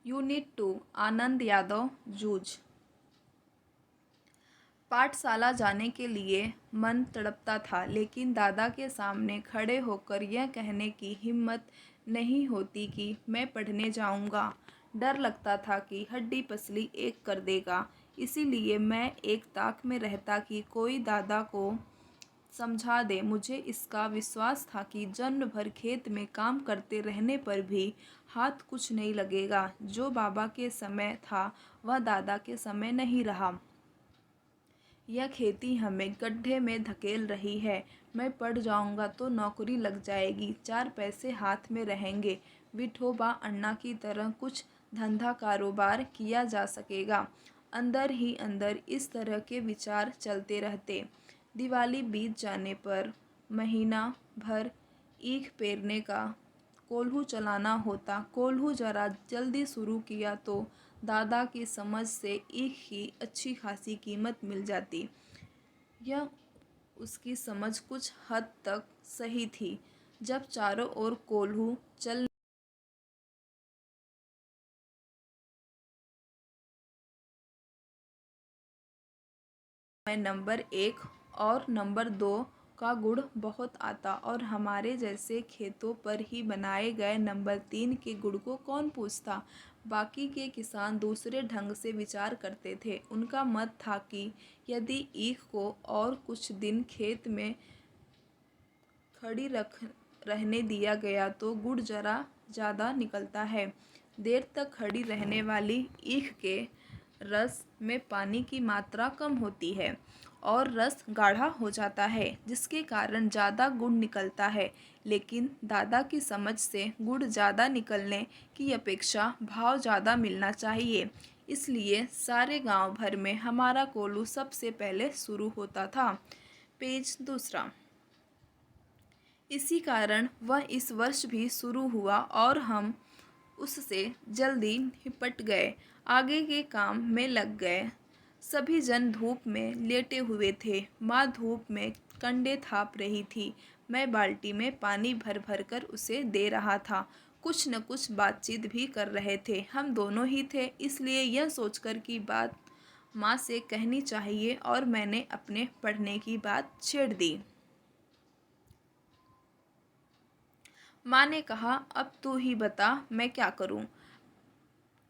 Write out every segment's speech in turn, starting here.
Unit 2 Anand Yadav जूझ। पाठशाला जाने के लिए मन तड़पता था, लेकिन दादा के सामने खड़े होकर यह कहने की हिम्मत नहीं होती कि मैं पढ़ने जाऊंगा। डर लगता था कि हड्डी पसली एक कर देगा। इसीलिए मैं एक ताक में रहता कि कोई दादा को समझा दे। मुझे इसका विश्वास था कि जन्म भर खेत में काम करते रहने पर भी हाथ कुछ नहीं लगेगा। जो बाबा के समय था वह दादा के समय नहीं रहा। यह खेती हमें गड्ढे में धकेल रही है। मैं पढ़ जाऊंगा तो नौकरी लग जाएगी, 4 पैसे हाथ में रहेंगे, विठोबा अन्ना की तरह कुछ धंधा कारोबार किया जा सकेगा। अंदर ही अंदर इस तरह के विचार चलते रहते। दिवाली बीत जाने पर महीना भर ईख पेरने का कोल्हू चलाना होता। कोल्हू जरा जल्दी शुरू किया तो दादा की समझ से ईख की अच्छी खासी कीमत मिल जाती। यह उसकी समझ कुछ हद तक सही थी। जब चारों ओर कोल्हू चल में नंबर 1 और नंबर 2 का गुड़ बहुत आता, और हमारे जैसे खेतों पर ही बनाए गए नंबर 3 के गुड़ को कौन पूछता। बाकी के किसान दूसरे ढंग से विचार करते थे। उनका मत था कि यदि ईख को और कुछ दिन खेत में खड़ी रहने दिया गया तो गुड़ जरा ज़्यादा निकलता है। देर तक खड़ी रहने वाली ईख के रस में पानी की मात्रा कम होती है और रस गाढ़ा हो जाता है, जिसके कारण ज़्यादा गुड़ निकलता है। लेकिन दादा की समझ से गुड़ ज़्यादा निकलने की अपेक्षा भाव ज़्यादा मिलना चाहिए। इसलिए सारे गांव भर में हमारा कोल्हू सबसे पहले शुरू होता था। पेज दूसरा। इसी कारण वह इस वर्ष भी शुरू हुआ और हम उससे जल्दी निपट गए, आगे के काम में लग गए। सभी जन धूप में लेटे हुए थे। माँ धूप में कंडे थाप रही थी। मैं बाल्टी में पानी भर भर कर उसे दे रहा था। कुछ न कुछ बातचीत भी कर रहे थे। हम दोनों ही थे, इसलिए यह सोचकर कि बात माँ से कहनी चाहिए, और मैंने अपने पढ़ने की बात छेड़ दी। माँ ने कहा, अब तू ही बता मैं क्या करूँ।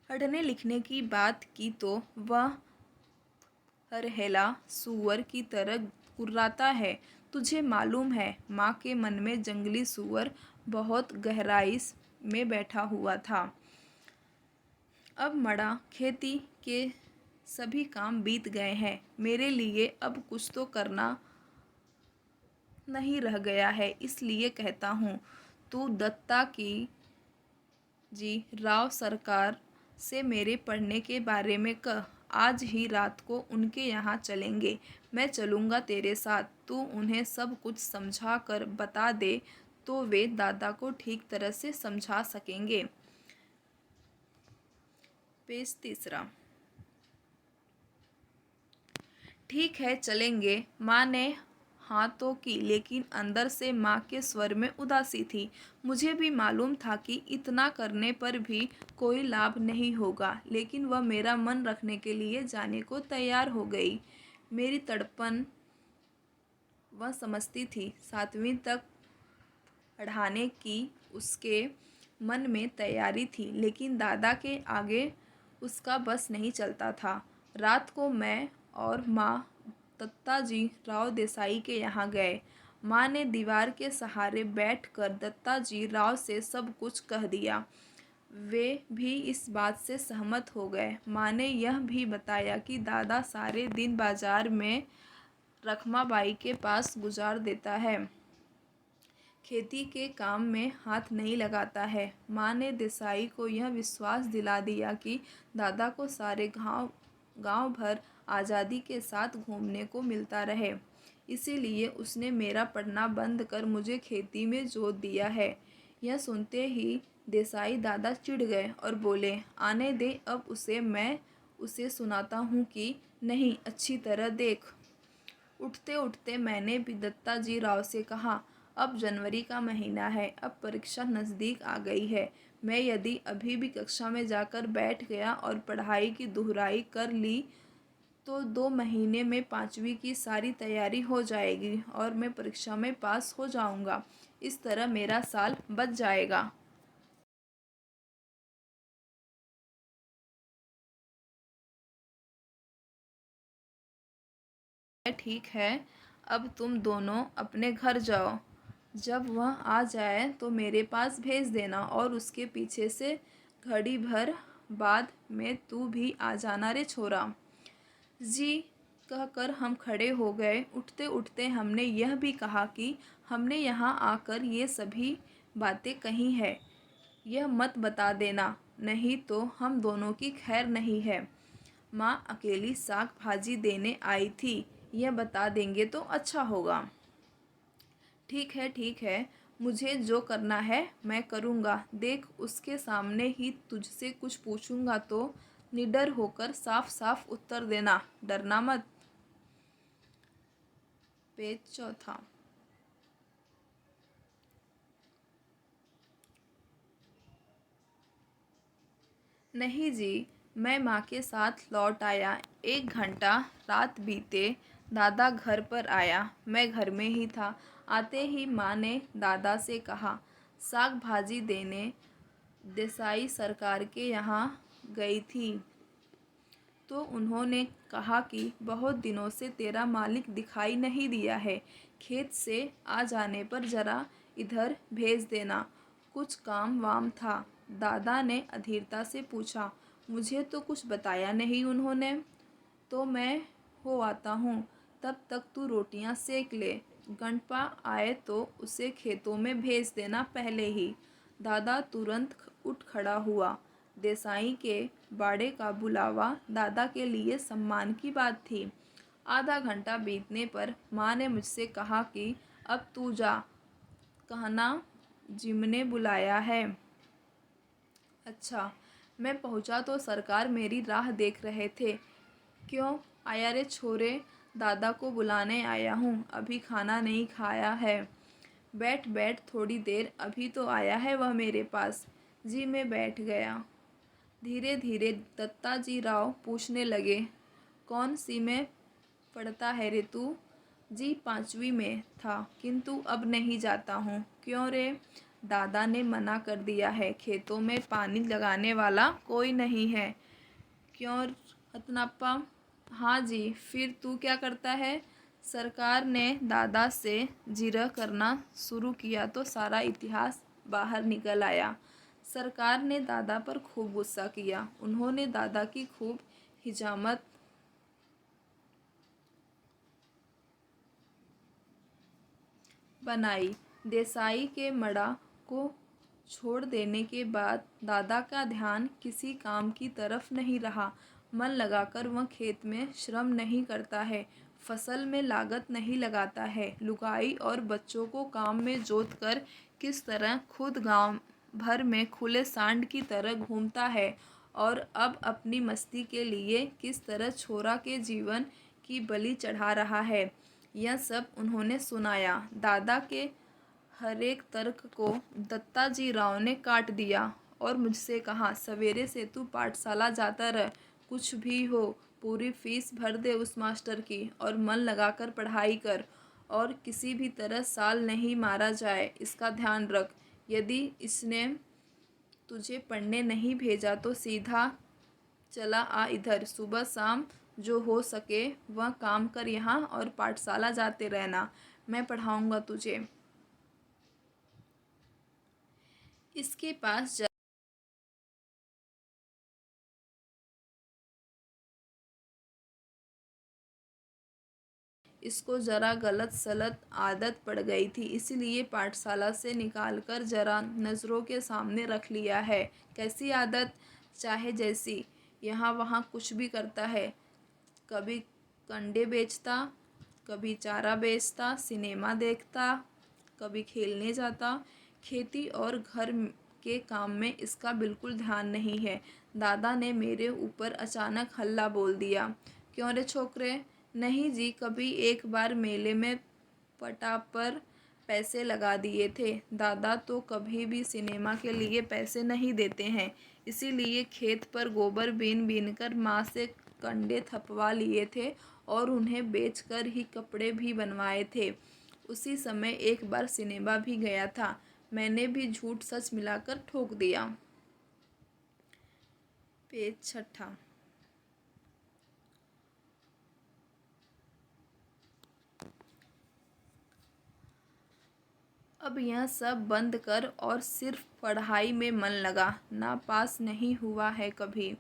पढ़ने लिखने की बात की तो वह हरहेला सूअर की तरह कुर्राता है। तुझे मालूम है, माँ के मन में जंगली सूअर बहुत गहराई में बैठा हुआ था। अब मड़ा खेती के सभी काम बीत गए हैं। मेरे लिए अब कुछ तो करना नहीं रह गया है। इसलिए कहता हूँ, तू दत्ता की जी राव सरकार से मेरे पढ़ने के बारे में कह। आज ही रात को उनके यहाँ चलेंगे। मैं चलूँगा तेरे साथ। तू उन्हें सब कुछ समझा कर बता दे तो वे दादा को ठीक तरह से समझा सकेंगे। पेज तीसरा। ठीक है, चलेंगे। माँ ने हाँ तो की, लेकिन अंदर से माँ के स्वर में उदासी थी। मुझे भी मालूम था कि इतना करने पर भी कोई लाभ नहीं होगा, लेकिन वह मेरा मन रखने के लिए जाने को तैयार हो गई। मेरी तड़पन वह समझती थी। 7वीं तक पढ़ाने की उसके मन में तैयारी थी, लेकिन दादा के आगे उसका बस नहीं चलता था। रात को मैं और माँ दत्ताजी राव देसाई के यहाँ गए। माँ ने दीवार के सहारे बैठकर दत्ताजी राव से सब कुछ कह दिया। वे भी इस बात से सहमत हो गए। माँ ने यह भी बताया कि दादा सारे दिन बाजार में रखमाबाई के पास गुजार देता है, खेती के काम में हाथ नहीं लगाता है। माँ ने देसाई को यह विश्वास दिला दिया कि दादा को सारे गांव भर आज़ादी के साथ घूमने को मिलता रहे। इसीलिए उसने मेरा पढ़ना बंद कर मुझे खेती में जोत दिया है। यह सुनते ही देसाई दादा चिढ़ गए और बोले, आने दे, अब मैं उसे सुनाता हूँ कि नहीं, अच्छी तरह देख। उठते उठते मैंने भी दत्ताजी राव से कहा, अब जनवरी का महीना है, अब परीक्षा नज़दीक आ गई है। मैं यदि अभी भी कक्षा में जाकर बैठ गया और पढ़ाई की दुहराई कर ली तो 2 महीने में 5वीं की सारी तैयारी हो जाएगी और मैं परीक्षा में पास हो जाऊंगा। इस तरह मेरा साल बच जाएगा। ठीक है, अब तुम दोनों अपने घर जाओ। जब वह आ जाए तो मेरे पास भेज देना और उसके पीछे से घड़ी भर बाद में तू भी आ जाना रे छोरा। जी कहकर हम खड़े हो गए। उठते उठते हमने यह भी कहा कि हमने यहाँ आकर ये सभी बातें कही है, यह मत बता देना, नहीं तो हम दोनों की खैर नहीं है। माँ अकेली साग भाजी देने आई थी, यह बता देंगे तो अच्छा होगा। ठीक है, मुझे जो करना है मैं करूँगा। देख, उसके सामने ही तुझसे कुछ पूछूंगा तो निडर होकर साफ साफ उत्तर देना, डरना मत। पेज चौथा। नहीं जी, मैं माँ के साथ लौट आया। 1 घंटा रात बीते, दादा घर पर आया। मैं घर में ही था। आते ही माँ ने दादा से कहा, साग भाजी देने देसाई सरकार के यहाँ गई थी तो उन्होंने कहा कि बहुत दिनों से तेरा मालिक दिखाई नहीं दिया है, खेत से आ जाने पर ज़रा इधर भेज देना, कुछ काम वाम था। दादा ने अधीरता से पूछा, मुझे तो कुछ बताया नहीं उन्होंने। तो मैं हो आता हूँ, तब तक तू रोटियाँ सेक ले। गणपा आए तो उसे खेतों में भेज देना पहले ही। दादा तुरंत उठ खड़ा हुआ। देसाई के बाड़े का बुलावा दादा के लिए सम्मान की बात थी। आधा घंटा बीतने पर माँ ने मुझसे कहा कि अब तू जा, कहना जिम ने बुलाया है। अच्छा, मैं पहुँचा तो सरकार मेरी राह देख रहे थे। क्यों आया रे छोरे, दादा को बुलाने आया हूँ, अभी खाना नहीं खाया है। बैठ बैठ थोड़ी देर, अभी तो आया है वह मेरे पास। जी मैं बैठ गया। धीरे धीरे दत्ताजी राव पूछने लगे, कौन सी में पढ़ता है रे तू? जी 5वीं में था, किंतु अब नहीं जाता हूँ। क्यों रे? दादा ने मना कर दिया है, खेतों में पानी लगाने वाला कोई नहीं है। क्यों रत्नाप्पा? हाँ जी, फिर तू क्या करता है? सरकार ने दादा से जिरह करना शुरू किया तो सारा इतिहास बाहर निकल आया। सरकार ने दादा पर खूब गुस्सा किया। उन्होंने दादा की खूब हिजामत बनाई। देसाई के मड़ा को छोड़ देने के बाद दादा का ध्यान किसी काम की तरफ नहीं रहा। मन लगाकर वह खेत में श्रम नहीं करता है, फसल में लागत नहीं लगाता है। लुगाई और बच्चों को काम में जोत कर किस तरह खुद गांव भर में खुले सांड की तरह घूमता है और अब अपनी मस्ती के लिए किस तरह छोरा के जीवन की बलि चढ़ा रहा है, यह सब उन्होंने सुनाया। दादा के हर एक तर्क को दत्ताजी राव ने काट दिया और मुझसे कहा, सवेरे से तू पाठशाला जाता रह, कुछ भी हो पूरी फीस भर दे उस मास्टर की और मन लगाकर पढ़ाई कर और किसी भी तरह साल नहीं मारा जाए, इसका ध्यान रख। यदि इसने तुझे पढ़ने नहीं भेजा तो सीधा चला आ इधर, सुबह शाम जो हो सके वह काम कर यहाँ और पाठशाला जाते रहना, मैं पढ़ाऊँगा तुझे। इसके पास इसको ज़रा गलत सलत आदत पड़ गई थी, इसलिए पाठशाला से निकालकर ज़रा नज़रों के सामने रख लिया है। कैसी आदत? चाहे जैसी, यहाँ वहाँ कुछ भी करता है। कभी कंडे बेचता, कभी चारा बेचता, सिनेमा देखता, कभी खेलने जाता। खेती और घर के काम में इसका बिल्कुल ध्यान नहीं है। दादा ने मेरे ऊपर अचानक हल्ला बोल दिया। क्यों रे छोकरे? नहीं जी, कभी एक बार मेले में पटा पर पैसे लगा दिए थे। दादा तो कभी भी सिनेमा के लिए पैसे नहीं देते हैं, इसीलिए खेत पर गोबर बीन बीन कर माँ से कंडे थपवा लिए थे और उन्हें बेचकर ही कपड़े भी बनवाए थे। उसी समय एक बार सिनेमा भी गया था। मैंने भी झूठ सच मिलाकर ठोक दिया। पेज 6। अब यह सब बंद कर और सिर्फ पढ़ाई में मन लगा। ना पास नहीं हुआ है कभी।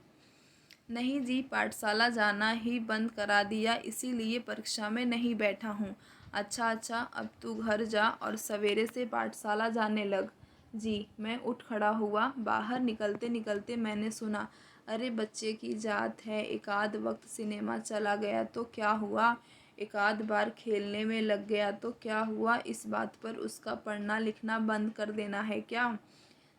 नहीं जी, पाठशाला जाना ही बंद करा दिया, इसीलिए परीक्षा में नहीं बैठा हूँ। अच्छा अच्छा, अब तू घर जा और सवेरे से पाठशाला जाने लग। जी। मैं उठ खड़ा हुआ। बाहर निकलते निकलते मैंने सुना, अरे बच्चे की जात है, एक आध वक्त सिनेमा चला गया तो क्या हुआ, एक आध बार खेलने में लग गया तो क्या हुआ, इस बात पर उसका पढ़ना लिखना बंद कर देना है क्या?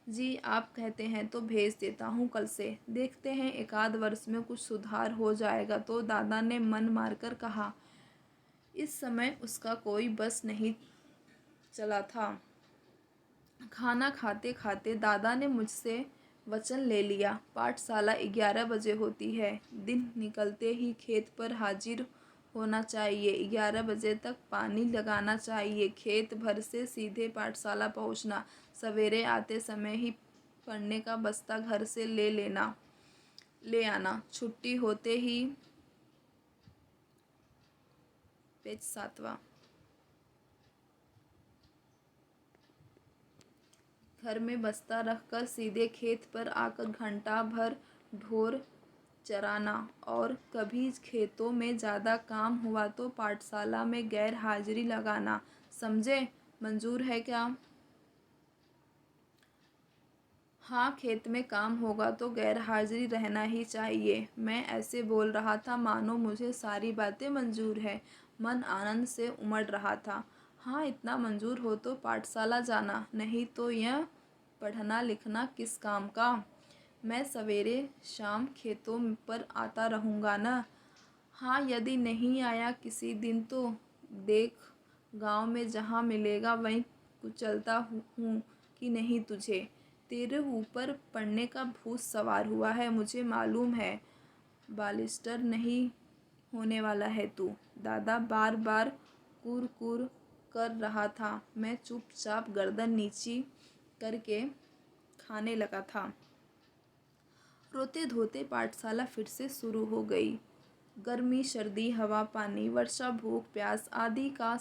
जी, आप कहते हैं तो भेज देता हूँ कल से। देखते हैं, एक आध वर्ष में कुछ सुधार हो जाएगा तो, दादा ने मन मारकर कहा। इस समय उसका कोई बस नहीं चला था। खाना खाते खाते दादा ने मुझसे वचन ले लिया। पाठशाला 11 बजे होती है। दिन निकलते ही खेत पर हाजिर होना चाहिए। 11 बजे तक पानी लगाना चाहिए। खेत भर से सीधे पाठशाला पहुंचना। सवेरे आते समय ही पढ़ने का बस्ता घर से ले आना। छुट्टी होते ही पेज 7। घर में बस्ता रखकर सीधे खेत पर आकर घंटा भर ढोर चराना, और कभी खेतों में ज़्यादा काम हुआ तो पाठशाला में गैर हाजिरी लगाना। समझे? मंजूर है क्या? हाँ, खेत में काम होगा तो गैर हाजिरी रहना ही चाहिए। मैं ऐसे बोल रहा था मानो मुझे सारी बातें मंजूर है। मन आनंद से उमड़ रहा था। हाँ, इतना मंजूर हो तो पाठशाला जाना, नहीं तो यह पढ़ना लिखना किस काम का। मैं सवेरे शाम खेतों पर आता रहूँगा ना। हाँ, यदि नहीं आया किसी दिन तो देख, गांव में जहाँ मिलेगा वहीं कुचलता हूँ कि नहीं तुझे। तेरे ऊपर पढ़ने का भूत सवार हुआ है, मुझे मालूम है। बालिस्टर नहीं होने वाला है तू। दादा बार बार कुर कुर कर रहा था। मैं चुपचाप गर्दन नीची करके खाने लगा था। रोते धोते पाठशाला फिर से शुरू हो गई। गर्मी सर्दी हवा पानी वर्षा भूख प्यास आदि का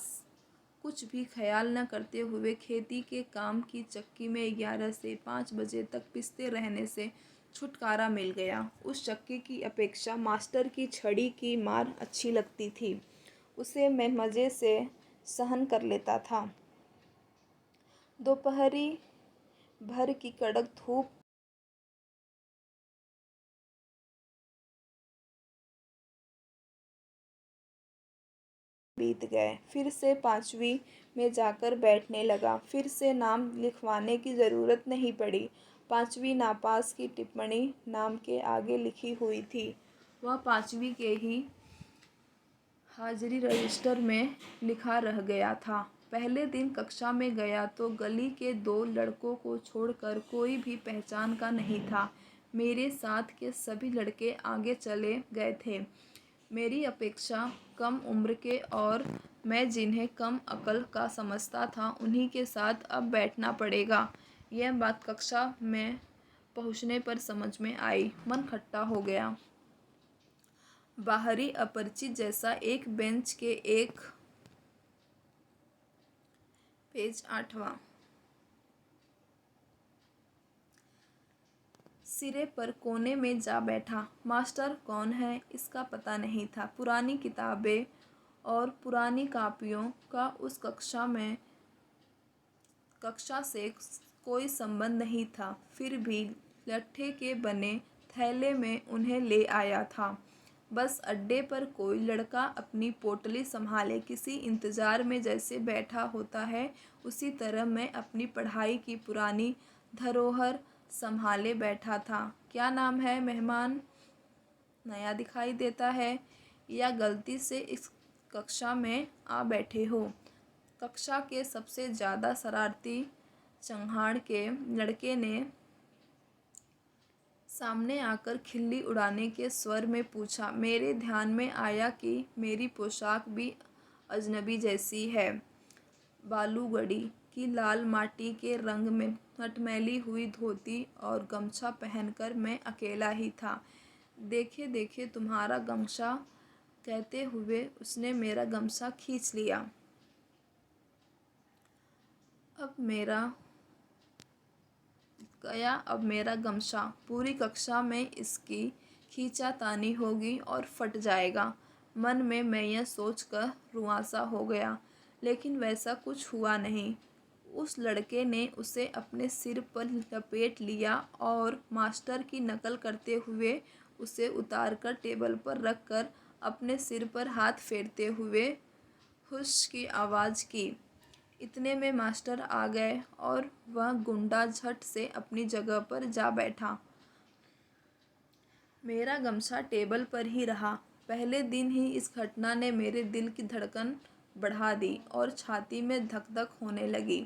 कुछ भी ख्याल न करते हुए खेती के काम की चक्की में 11 से 5 बजे तक पिसते रहने से छुटकारा मिल गया। उस चक्की की अपेक्षा मास्टर की छड़ी की मार अच्छी लगती थी। उसे मैं मज़े से सहन कर लेता था। दोपहरी भर की कड़क धूप बीत गए। फिर से 5वीं में जाकर बैठने लगा। फिर से नाम लिखवाने की ज़रूरत नहीं पड़ी। 5वीं नापास की टिप्पणी नाम के आगे लिखी हुई थी। वह 5वीं के ही हाजिरी रजिस्टर में लिखा रह गया था। पहले दिन कक्षा में गया तो गली के 2 लड़कों को छोड़कर कोई भी पहचान का नहीं था। मेरे साथ के सभी लड़के आगे चले गए थे। मेरी अपेक्षा कम उम्र के, और मैं जिन्हें कम अकल का समझता था उन्हीं के साथ अब बैठना पड़ेगा। यह बात कक्षा में पहुंचने पर समझ में आई। मन खट्टा हो गया। बाहरी अपरिचित जैसा एक बेंच के एक पेज 8। सिरे पर कोने में जा बैठा। मास्टर कौन है इसका पता नहीं था। पुरानी किताबें और पुरानी कापियों का उस कक्षा से कोई संबंध नहीं था। फिर भी लट्ठे के बने थैले में उन्हें ले आया था। बस अड्डे पर कोई लड़का अपनी पोटली संभाले किसी इंतज़ार में जैसे बैठा होता है, उसी तरह मैं अपनी पढ़ाई की पुरानी धरोहर संभाले बैठा था। क्या नाम है मेहमान? नया दिखाई देता है या गलती से इस कक्षा में आ बैठे हो? कक्षा के सबसे ज़्यादा शरारती चंगाड़ के लड़के ने सामने आकर खिल्ली उड़ाने के स्वर में पूछा। मेरे ध्यान में आया कि मेरी पोशाक भी अजनबी जैसी है। बालूगढ़ी की लाल माटी के रंग में मटमैली हुई धोती और गमछा पहनकर मैं अकेला ही था। देखे देखे तुम्हारा गमछा, कहते हुए उसने मेरा गमछा खींच लिया। अब मेरा गमछा पूरी कक्षा में इसकी खींचातानी होगी और फट जाएगा। मन में मैं यह सोचकर रुआंसा हो गया, लेकिन वैसा कुछ हुआ नहीं। उस लड़के ने उसे अपने सिर पर लपेट लिया और मास्टर की नकल करते हुए उसे उतारकर टेबल पर रखकर अपने सिर पर हाथ फेरते हुए हुश की आवाज़ की। इतने में मास्टर आ गए और वह गुंडा झट से अपनी जगह पर जा बैठा। मेरा गमछा टेबल पर ही रहा। पहले दिन ही इस घटना ने मेरे दिल की धड़कन बढ़ा दी और छाती में धक धक होने लगी।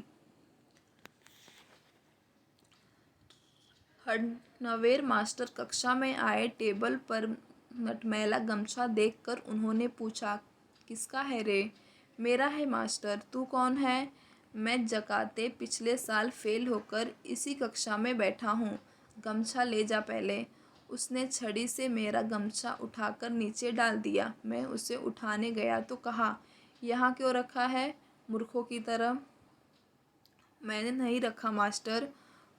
हडनवेर मास्टर कक्षा में आए। टेबल पर मटमैला गमछा देखकर उन्होंने पूछा, किसका है रे? मेरा है मास्टर, तू कौन है? मैं जकाते पिछले साल फेल होकर इसी कक्षा में बैठा हूँ। गमछा ले जा पहले। उसने छड़ी से मेरा गमछा उठाकर नीचे डाल दिया। मैं उसे उठाने गया तो कहा, यहाँ क्यों रखा है मूर्खों की तरह? मैंने नहीं रखा मास्टर,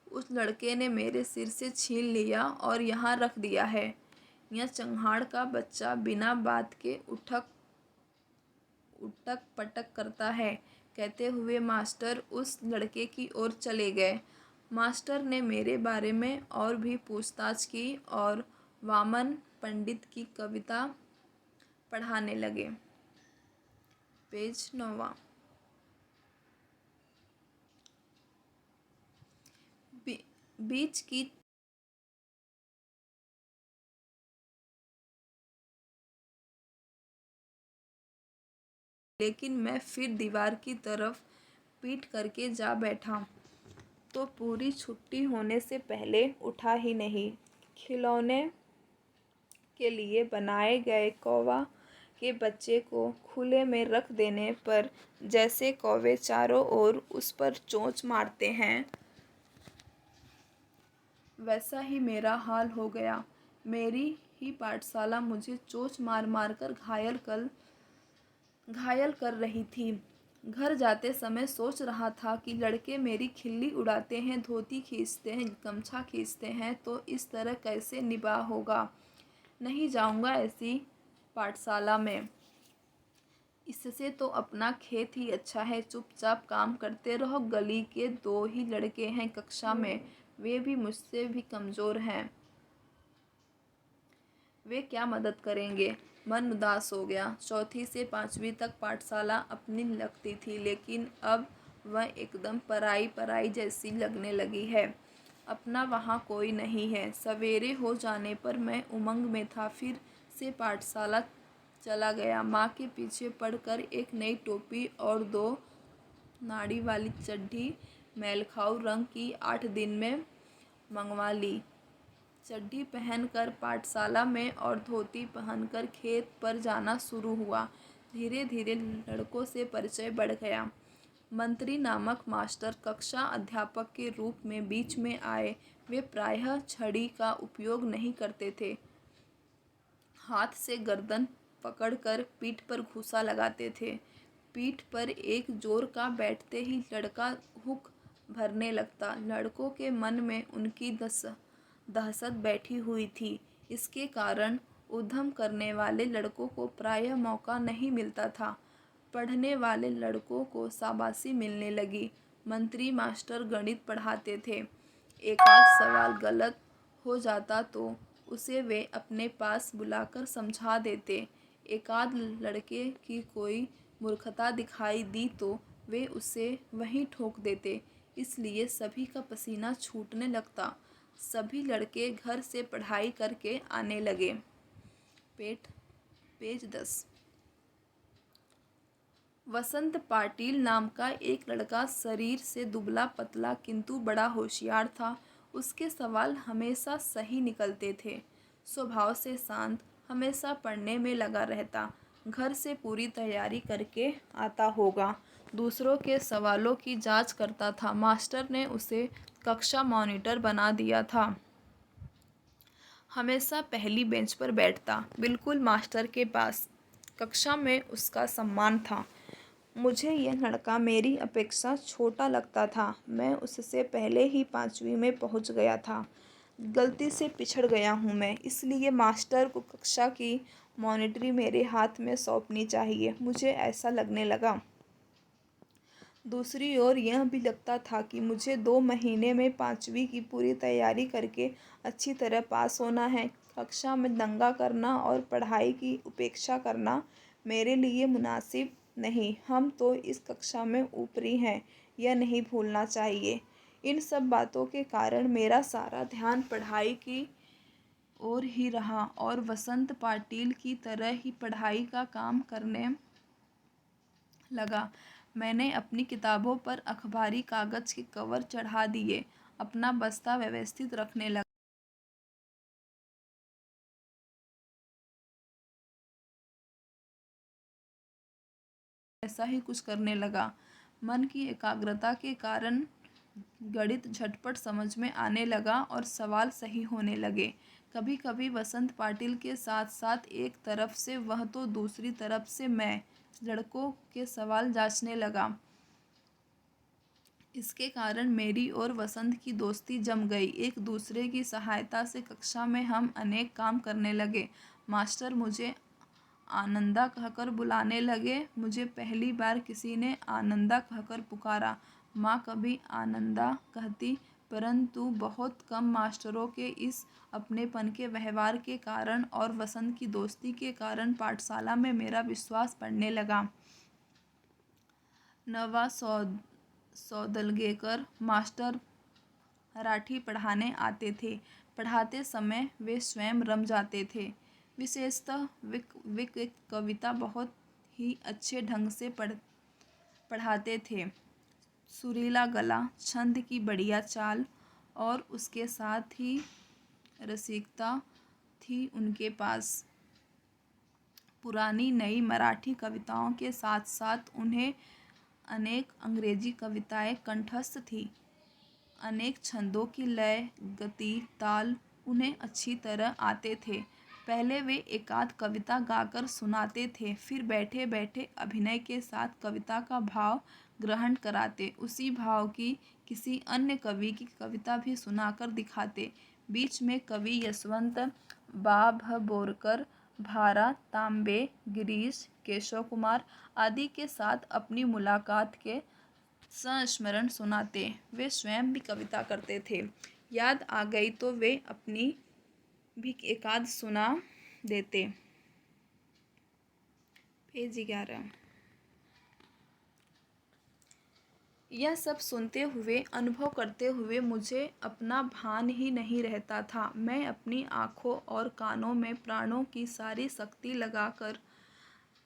उस लड़के ने मेरे सिर से छीन लिया और यहाँ रख दिया है। यह चंगाड़ का बच्चा बिना बात के उठक पटक करता है, कहते हुए मास्टर उस लड़के की ओर चले गए। मास्टर ने मेरे बारे में और भी पूछताछ की और वामन पंडित की कविता पढ़ाने लगे। पेज 9। बीच की लेकिन मैं फिर दीवार की तरफ पीठ करके जा बैठा तो पूरी छुट्टी होने से पहले उठा ही नहीं। खिलौने के लिए बनाए गए कौवा के बच्चे को खुले में रख देने पर जैसे कौवे चारों ओर उस पर चोंच मारते हैं, वैसा ही मेरा हाल हो गया। मेरी ही पाठशाला मुझे चोंच मार मार कर घायल कर रही थी। घर जाते समय सोच रहा था कि लड़के मेरी खिल्ली उड़ाते हैं, धोती खींचते हैं, गमछा खींचते हैं, तो इस तरह कैसे निभाव होगा। नहीं जाऊंगा ऐसी पाठशाला में। इससे तो अपना खेत ही अच्छा है। चुपचाप काम करते रहो। गली के 2 ही लड़के हैं कक्षा में, वे भी मुझसे भी कमज़ोर हैं। वे क्या मदद करेंगे? मन उदास हो गया। चौथी से 5वीं तक पाठशाला अपनी लगती थी, लेकिन अब वह एकदम पराई पराई जैसी लगने लगी है। अपना वहाँ कोई नहीं है। सवेरे हो जाने पर मैं उमंग में था। फिर से पाठशाला चला गया। माँ के पीछे पड़कर एक नई टोपी और 2 नाड़ी वाली चड्ढी मेलखाऊ रंग की 8 दिन में मंगवा ली। चड्ढी पहनकर पाठशाला में और धोती पहनकर खेत पर जाना शुरू हुआ। धीरे धीरे लड़कों से परिचय बढ़ गया। मंत्री नामक मास्टर कक्षा अध्यापक के रूप में बीच में आए। वे प्रायः छड़ी का उपयोग नहीं करते थे। हाथ से गर्दन पकड़कर पीठ पर घूंसा लगाते थे। पीठ पर एक जोर का बैठते ही लड़का हुक भरने लगता। लड़कों के मन में उनकी दहशत बैठी हुई थी। इसके कारण उद्यम करने वाले लड़कों को प्रायः मौका नहीं मिलता था। पढ़ने वाले लड़कों को शाबाशी मिलने लगी। मंत्री मास्टर गणित पढ़ाते थे। एकाध सवाल गलत हो जाता तो उसे वे अपने पास बुलाकर समझा देते। एकाध लड़के की कोई मूर्खता दिखाई दी तो वे उसे वहीं ठोक देते। इसलिए सभी का पसीना छूटने लगता। सभी लड़के घर से पढ़ाई करके आने लगे। पेज 10। वसंत पाटिल नाम का एक लड़का शरीर से दुबला पतला किंतु बड़ा होशियार था। उसके सवाल हमेशा सही निकलते थे। स्वभाव से शांत, हमेशा पढ़ने में लगा रहता। घर से पूरी तैयारी करके आता होगा। दूसरों के सवालों की जांच करता था। मास्टर ने उसे कक्षा मॉनिटर बना दिया था। हमेशा पहली बेंच पर बैठता, बिल्कुल मास्टर के पास। कक्षा में उसका सम्मान था। मुझे यह लड़का मेरी अपेक्षा छोटा लगता था। मैं उससे पहले ही 5वीं में पहुंच गया था। गलती से पिछड़ गया हूँ मैं, इसलिए मास्टर को कक्षा की मॉनिटरी मेरे हाथ में सौंपनी चाहिए, मुझे ऐसा लगने लगा। दूसरी ओर यह भी लगता था कि मुझे 2 महीने में 5वीं की पूरी तैयारी करके अच्छी तरह पास होना है। कक्षा में दंगा करना और पढ़ाई की उपेक्षा करना मेरे लिए मुनासिब नहीं। हम तो इस कक्षा में ऊपरी हैं, यह नहीं भूलना चाहिए। इन सब बातों के कारण मेरा सारा ध्यान पढ़ाई की ओर ही रहा और वसंत पाटिल की तरह ही पढ़ाई का काम करने लगा। मैंने अपनी किताबों पर अखबारी कागज के कवर चढ़ा दिए। अपना बस्ता व्यवस्थित रखने लगा। ऐसा ही कुछ करने लगा। मन की एकाग्रता के कारण गणित झटपट समझ में आने लगा और सवाल सही होने लगे। कभी कभी वसंत पाटिल के साथ साथ एक तरफ से वह तो दूसरी तरफ से मैं लड़कों के सवाल जांचने लगा। इसके कारण मेरी और वसंत की दोस्ती जम गई। एक दूसरे की सहायता से कक्षा में हम अनेक काम करने लगे। मास्टर मुझे आनंदा कहकर बुलाने लगे। मुझे पहली बार किसी ने आनंदा कहकर पुकारा। माँ कभी आनंदा कहती, परंतु बहुत कम। मास्टरों के इस अपनेपन के व्यवहार के कारण और वसंत की दोस्ती के कारण पाठशाला में मेरा विश्वास बढ़ने लगा। नवा सौदलगेकर मास्टर मराठी पढ़ाने आते थे। पढ़ाते समय वे स्वयं रम जाते थे। विशेषतः विक कविता बहुत ही अच्छे ढंग से पढ़ाते थे। सुरीला गला, छंद की बढ़िया चाल और उसके साथ ही रसिकता थी उनके पास। पुरानी नई मराठी कविताओं के साथ साथ उन्हें अनेक अंग्रेजी कविताएं कंठस्थ थीं। अनेक छंदों की लय, गति, ताल उन्हें अच्छी तरह आते थे। पहले वे एकाध कविता गाकर सुनाते थे, फिर बैठे बैठे अभिनय के साथ कविता का भाव ग्रहण कराते। उसी भाव की किसी अन्य कवि की कविता भी सुनाकर दिखाते। बीच में कवि यशवंत बाभबोरकर, भारा तांबे, गिरीश, केशव कुमार आदि के साथ अपनी मुलाकात के संस्मरण सुनाते। वे स्वयं भी कविता करते थे। याद आ गई तो वे अपनी भी एकाध सुना देते। पेज 11। यह सब सुनते हुए, अनुभव करते हुए मुझे अपना भान ही नहीं रहता था। मैं अपनी आँखों और कानों में प्राणों की सारी शक्ति लगाकर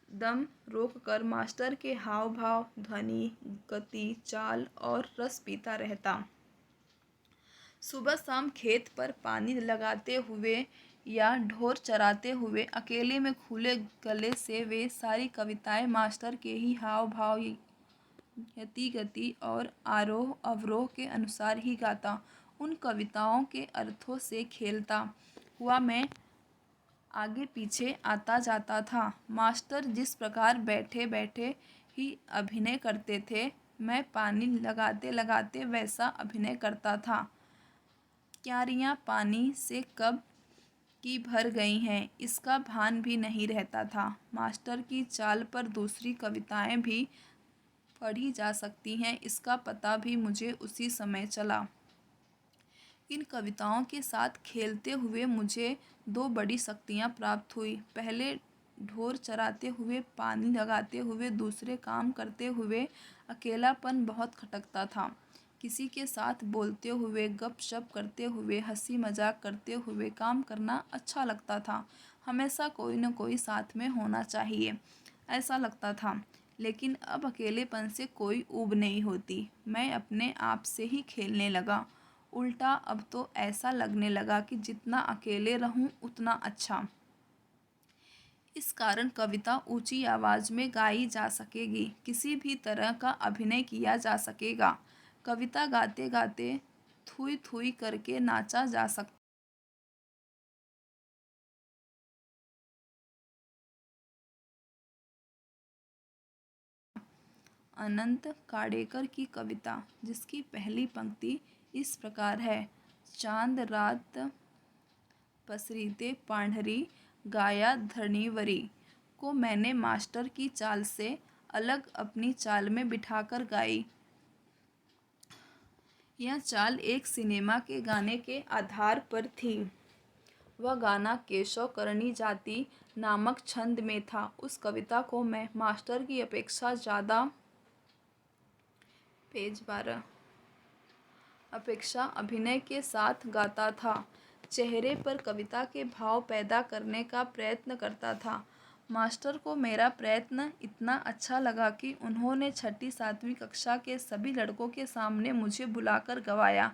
दम रोककर मास्टर के हाव भाव, ध्वनि, गति, चाल और रस पीता रहता। सुबह शाम खेत पर पानी लगाते हुए या ढोर चराते हुए अकेले में खुले गले से वे सारी कविताएं मास्टर के ही हाव भाव, यति गति और आरोह अवरोह के अनुसार ही गाता। उन कविताओं के अर्थों से खेलता हुआ मैं आगे पीछे आता जाता था। मास्टर जिस प्रकार बैठे बैठे ही अभिनय करते थे, मैं पानी लगाते लगाते वैसा अभिनय करता था। क्यारियाँ पानी से कब की भर गई हैं, इसका भान भी नहीं रहता था। मास्टर की चाल पर दूसरी कविताएं भी पढ़ी जा सकती हैं, इसका पता भी मुझे उसी समय चला। इन कविताओं के साथ खेलते हुए मुझे 2 बड़ी शक्तियाँ प्राप्त हुई। पहले ढोर चराते हुए, पानी लगाते हुए, दूसरे काम करते हुए अकेलापन बहुत खटकता था। किसी के साथ बोलते हुए, गपशप करते हुए, हंसी मजाक करते हुए काम करना अच्छा लगता था। हमेशा कोई न कोई साथ में होना चाहिए, ऐसा लगता था। लेकिन अब अकेलेपन से कोई ऊब नहीं होती। मैं अपने आप से ही खेलने लगा। उल्टा अब तो ऐसा लगने लगा कि जितना अकेले रहूं उतना अच्छा। इस कारण कविता ऊंची आवाज में गाई जा सकेगी, किसी भी तरह का अभिनय किया जा सकेगा। कविता गाते गाते थूई थूई करके नाचा जा सकता। अनंत काडेकर की कविता, जिसकी पहली पंक्ति इस प्रकार है। चांद रात पसरीते पांढरी, गाया धरणीवरी, को मैंने मास्टर की चाल से अलग अपनी चाल में बिठाकर गाई। यह चाल एक सिनेमा के गाने के आधार पर थी। वह गाना केशव करनी जाति नामक छंद में था। उस कविता को मैं मास्टर की अपेक्षा ज़्यादा पेज 12 अपेक्षा अभिनय के साथ गाता था। चेहरे पर कविता के भाव पैदा करने का प्रयत्न करता था। मास्टर को मेरा प्रयत्न इतना अच्छा लगा कि उन्होंने छठी सातवीं कक्षा के सभी लड़कों के सामने मुझे बुलाकर गवाया।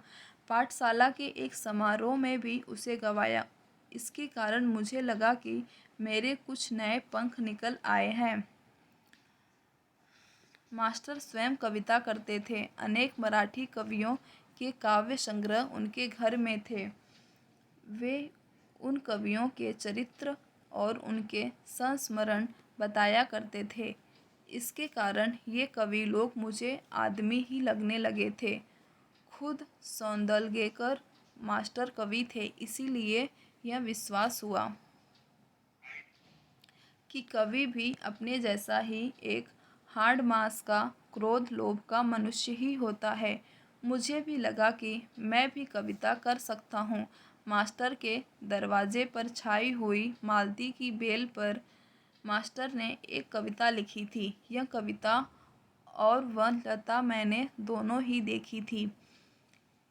पाठशाला के एक समारोह में भी उसे गवाया। इसके कारण मुझे लगा कि मेरे कुछ नए पंख निकल आए हैं। मास्टर स्वयं कविता करते थे। अनेक मराठी कवियों के काव्य संग्रह उनके घर में थे। वे उन कवियों के चरित्र और उनके संस्मरण बताया करते थे। इसके कारण ये कवि लोग मुझे आदमी ही लगने लगे थे। खुद सौंदलगेकर मास्टर कवि थे, इसीलिए यह विश्वास हुआ कि कवि भी अपने जैसा ही एक हाड़ मांस का, क्रोध लोभ का मनुष्य ही होता है। मुझे भी लगा कि मैं भी कविता कर सकता हूँ। मास्टर के दरवाजे पर छाई हुई मालती की बेल पर मास्टर ने एक कविता लिखी थी। यह कविता और वह लता मैंने दोनों ही देखी थी।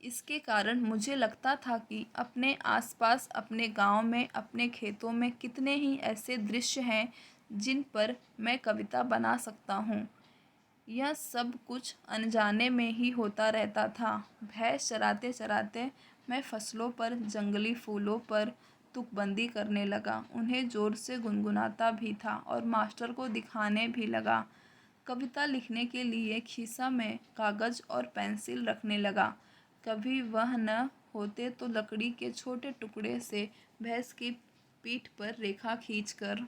इसके कारण मुझे लगता था कि अपने आसपास, अपने गांव में, अपने खेतों में कितने ही ऐसे दृश्य हैं जिन पर मैं कविता बना सकता हूँ। यह सब कुछ अनजाने में ही होता रहता था। भैंस चराते चराते मैं फसलों पर, जंगली फूलों पर तुकबंदी करने लगा। उन्हें ज़ोर से गुनगुनाता भी था और मास्टर को दिखाने भी लगा। कविता लिखने के लिए खीसा में कागज़ और पेंसिल रखने लगा। कभी वह न होते तो लकड़ी के छोटे टुकड़े से भैंस की पीठ पर रेखा खींचकर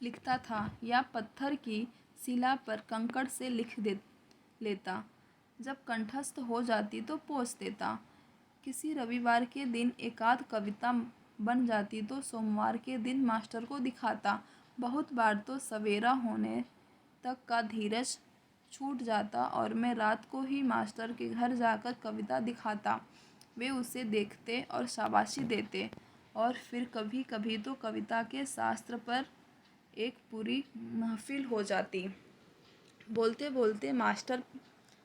लिखता था, या पत्थर की शिला पर कंकड़ से लिख दे लेता। जब कंठस्थ हो जाती तो पोंछ देता। किसी रविवार के दिन एकाध कविता बन जाती तो सोमवार के दिन मास्टर को दिखाता। बहुत बार तो सवेरा होने तक का धीरज छूट जाता और मैं रात को ही मास्टर के घर जाकर कविता दिखाता। वे उसे देखते और शाबाशी देते, और फिर कभी कभी तो कविता के शास्त्र पर एक पूरी महफिल हो जाती। बोलते बोलते मास्टर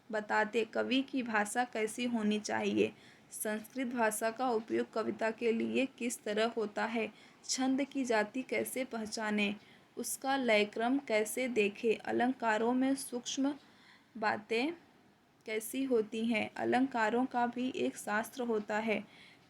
बताते कवि की भाषा कैसी होनी चाहिए, संस्कृत भाषा का उपयोग कविता के लिए किस तरह होता है, छंद की जाति कैसे पहचाने, उसका लयक्रम कैसे देखें, अलंकारों में सूक्ष्म बातें कैसी होती हैं, अलंकारों का भी एक शास्त्र होता है,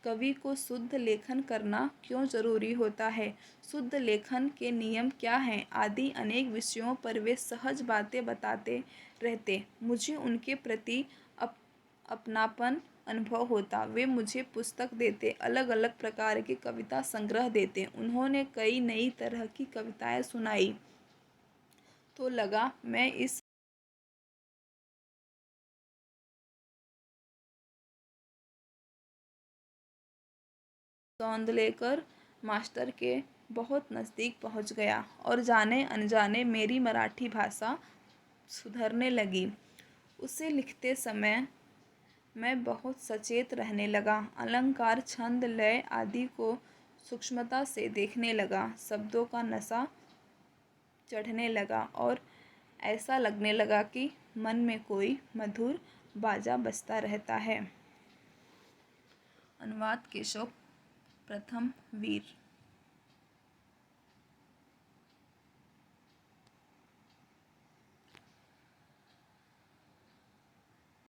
कवि को शुद्ध लेखन करना क्यों जरूरी होता है, शुद्ध लेखन के नियम क्या हैं, आदि अनेक विषयों पर वे सहज बातें बताते रहते। मुझे उनके प्रति अपनापन अनुभव होता। वे मुझे पुस्तक देते, अलग अलग प्रकार के कविता संग्रह देते। उन्होंने कई नई तरह की कविताएं सुनाई तो लगा मैं इस सौंदलेकर मास्टर के बहुत नज़दीक पहुंच गया और जाने अनजाने मेरी मराठी भाषा सुधरने लगी। उसे लिखते समय मैं बहुत सचेत रहने लगा। अलंकार, छंद, लय आदि को सूक्ष्मता से देखने लगा। शब्दों का नशा चढ़ने लगा और ऐसा लगने लगा कि मन में कोई मधुर बाजा बजता रहता है। अनुवाद केशव प्रथम वीर।